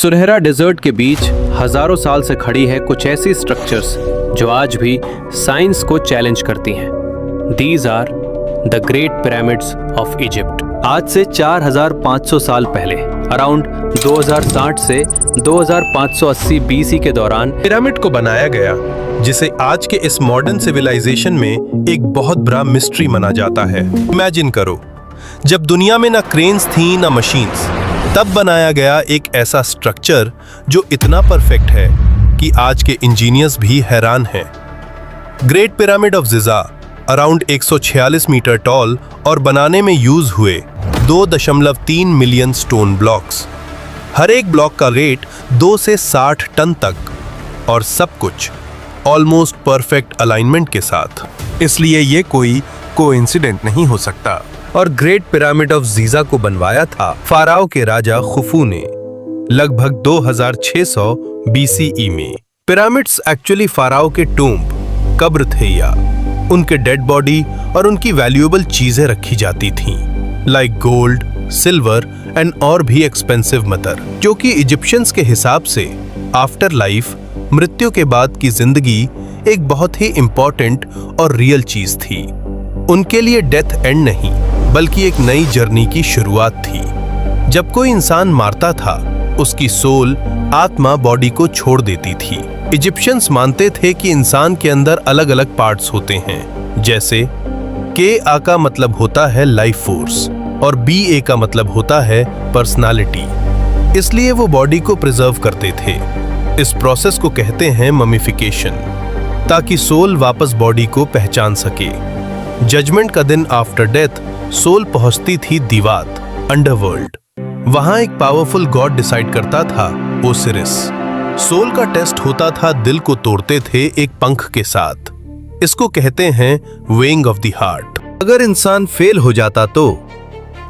सुनहरा डेजर्ट के बीच हजारों साल से खड़ी है कुछ ऐसी स्ट्रक्चर्स जो आज भी साइंस को चैलेंज करती हैं। These are the great pyramids of Egypt. आज से 4500 साल पहले अराउंड 2060 से 2580 बीसी के दौरान पिरामिड को बनाया गया, जिसे आज के इस मॉडर्न सिविलाइजेशन में एक बहुत बड़ा मिस्ट्री माना जाता है। इमेजिन करो, जब दुनिया में ना क्रेन्स थी ना मशीन्स, तब बनाया गया एक ऐसा स्ट्रक्चर जो इतना परफेक्ट है कि आज के इंजीनियर्स भी हैरान हैं। Great pyramid of Giza around 146 metre tall और बनाने में यूज हुए 2.3 मिलियन स्टोन ब्लॉक्स। हर एक ब्लॉक का वेट 2 से 60 टन तक, और सब कुछ ऑलमोस्ट परफेक्ट अलाइनमेंट के साथ। इसलिए ये कोई कोइंसिडेंट नहीं हो सकता। और ग्रेट पिरामिड ऑफ गिज़ा को बनवाया था फाराओ के राजा खुफू ने लगभग 2600 बीसीई में। पिरामिड्स एक्चुअली फाराओ के टूम्ब, कब्र थे, या उनके डेड बॉडी और उनकी वैल्यूएबल चीजें रखी जाती थीं, लाइक गोल्ड, सिल्वर एंड और भी एक्सपेंसिव मटर, जो कि इजिप्शियंस के हिसाब से आफ्टर लाइफ, मृत्यु के बाद की जिंदगी, एक बहुत ही इंपॉर्टेंट और रियल चीज थी। उनके लिए डेथ एंड नहीं, बल्कि एक नई जर्नी की शुरुआत थी। जब कोई इंसान मारता था, उसकी सोल, आत्मा बॉडी को छोड़ देती थी। इजिप्शियंस मानते थे कि इंसान के अंदर अलग अलग पार्ट्स होते हैं, जैसे KA का मतलब होता है लाइफ फोर्स और BA का मतलब होता है पर्सनालिटी। इसलिए वो बॉडी को प्रिजर्व करते थे। इस प्रोसेस को कहते हैं ममिफिकेशन, ताकि सोल वापस बॉडी को पहचान सके। जजमेंट का दिन आफ्टर डेथ सोल पहुंचती थी दीवात, अंडरवर्ल्ड। वहां एक पावरफुल गॉड डिसाइड करता था, ओसिरिस। सोल का टेस्ट होता था, दिल को तोड़ते थे एक पंख के साथ। इसको कहते हैं वेइंग ऑफ द हार्ट। अगर इंसान फेल हो जाता तो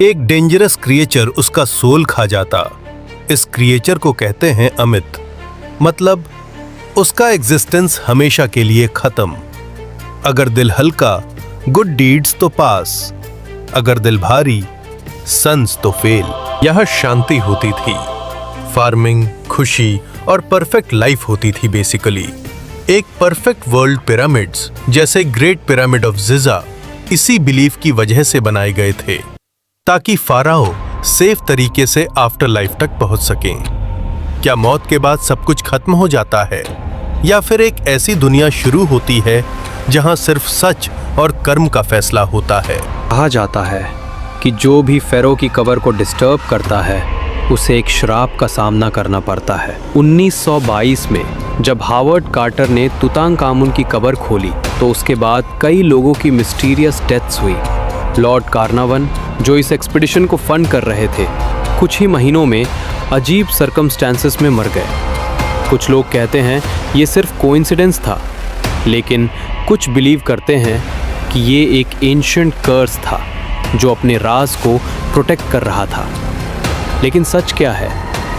एक डेंजरस क्रिएचर उसका सोल खा जाता। इस क्रिएचर को कहते हैं अमित, मतलब उसका एग्जिस्टेंस हमेशा के लिए खत्म। अगर दिल हल्का, गुड डीड्स तो पास, अगर दिल भारी, सन्स तो फेल। यह शांति होती थी, फार्मिंग, खुशी और परफेक्ट लाइफ होती थी। बेसिकली एक परफेक्ट वर्ल्ड। पिरामिड्स जैसे ग्रेट पिरामिड ऑफ गिज़ा इसी बिलीफ की वजह से बनाए गए थे, ताकि फाराओ सेफ तरीके से आफ्टर लाइफ तक पहुंच सकें। क्या मौत के बाद सब कुछ खत्म हो जाता है, या फिर एक ऐसी दुनिया शुरू होती है जहां सिर्फ सच और कर्म का फैसला होता है? कहा जाता है कि जो भी फेरो की कब्र को डिस्टर्ब करता है, उसे एक श्राप का सामना करना पड़ता है। 1922 में जब हावर्ड कार्टर ने तुतानखामुन की कब्र खोली, तो उसके बाद कई लोगों की मिस्टीरियस डेथ्स हुई। लॉर्ड कार्नावन, जो इस एक्सपीडिशन को फंड कर रहे थे, कुछ ही महीनों में अजीब सर्कमस्टेंसेस में मर गए। कुछ लोग कहते हैं ये सिर्फ कोइंसिडेंस था, लेकिन कुछ बिलीव करते हैं कि ये एक एंशिएंट कर्स था जो अपने राज को प्रोटेक्ट कर रहा था। लेकिन सच क्या है,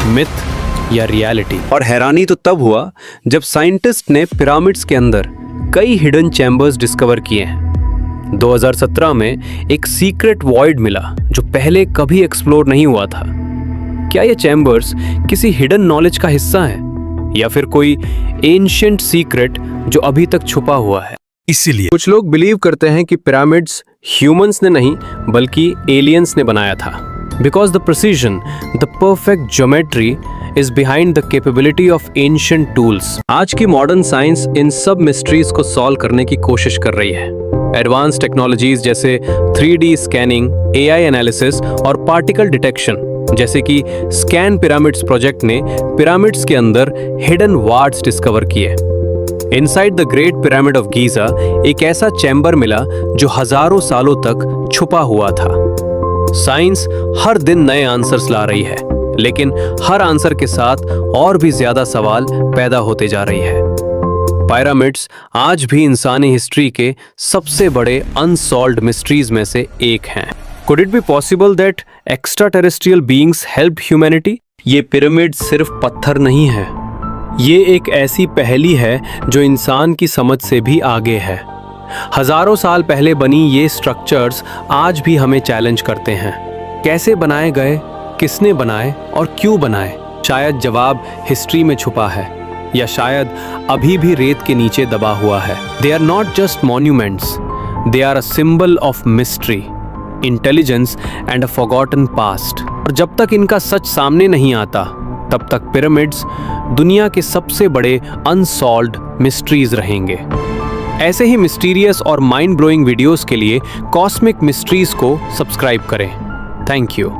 मिथ या रियलिटी? और हैरानी तो तब हुआ जब साइंटिस्ट ने पिरामिड्स के अंदर कई हिडन चैम्बर्स डिस्कवर किए हैं। 2017 में एक सीक्रेट वॉइड मिला जो पहले कभी एक्सप्लोर नहीं हुआ था। क्या ये चैम्बर्स किसी हिडन नॉलेज का हिस्सा है, या फिर कोई एंशिएंट सीक्रेट जो अभी तक छुपा हुआ है? इसीलिए कुछ लोग बिलीव करते हैं कि पिरामिड्स ह्यूमंस ने नहीं, बल्कि एलियंस ने बनाया था। Because the precision, the perfect geometry is behind the capability of ancient tools. आज की मॉडर्न साइंस इन सब मिस्ट्रीज को सॉल्व करने की कोशिश कर रही है। एडवांस टेक्नोलॉजीज जैसे 3D स्कैनिंग, AI एनालिसिस और पार्टिकल डिटेक्शन, जैसे कि स्कैन पिरामिड्स प्रोजेक्ट ने पिरामिड्स के अंदर हिडन वार्ड्स डिस्कवर किए। Inside the great pyramid of Giza एक ऐसा चैम्बर मिला जो हजारों सालों तक छुपा हुआ था। साइंस हर दिन नए आंसर्स ला रही है, लेकिन हर आंसर के साथ और भी ज्यादा सवाल पैदा होते जा रही है। पिरामिड्स आज भी इंसानी हिस्ट्री के सबसे बड़े अनसॉल्व्ड मिस्ट्रीज में से एक हैं। Could it be possible that extraterrestrial beings helped humanity? ये पिरामिड सिर्फ पत्थर नहीं है, ये एक ऐसी पहेली है जो इंसान की समझ से भी आगे है। हजारों साल पहले बनी ये स्ट्रक्चर्स आज भी हमें चैलेंज करते हैं। कैसे बनाए गए, किसने बनाए और क्यों बनाए, शायद जवाब हिस्ट्री में छुपा है, या शायद अभी भी रेत के नीचे दबा हुआ है। They are not just monuments, they are a symbol of mystery, intelligence and a forgotten past. और जब तक इनका सच सामने नहीं आता, तब तक पिरामिड्स दुनिया के सबसे बड़े अनसॉल्व्ड मिस्ट्रीज रहेंगे। ऐसे ही मिस्टीरियस और माइंड ब्लोइंग वीडियोस के लिए कॉस्मिक मिस्ट्रीज को सब्सक्राइब करें। Thank you.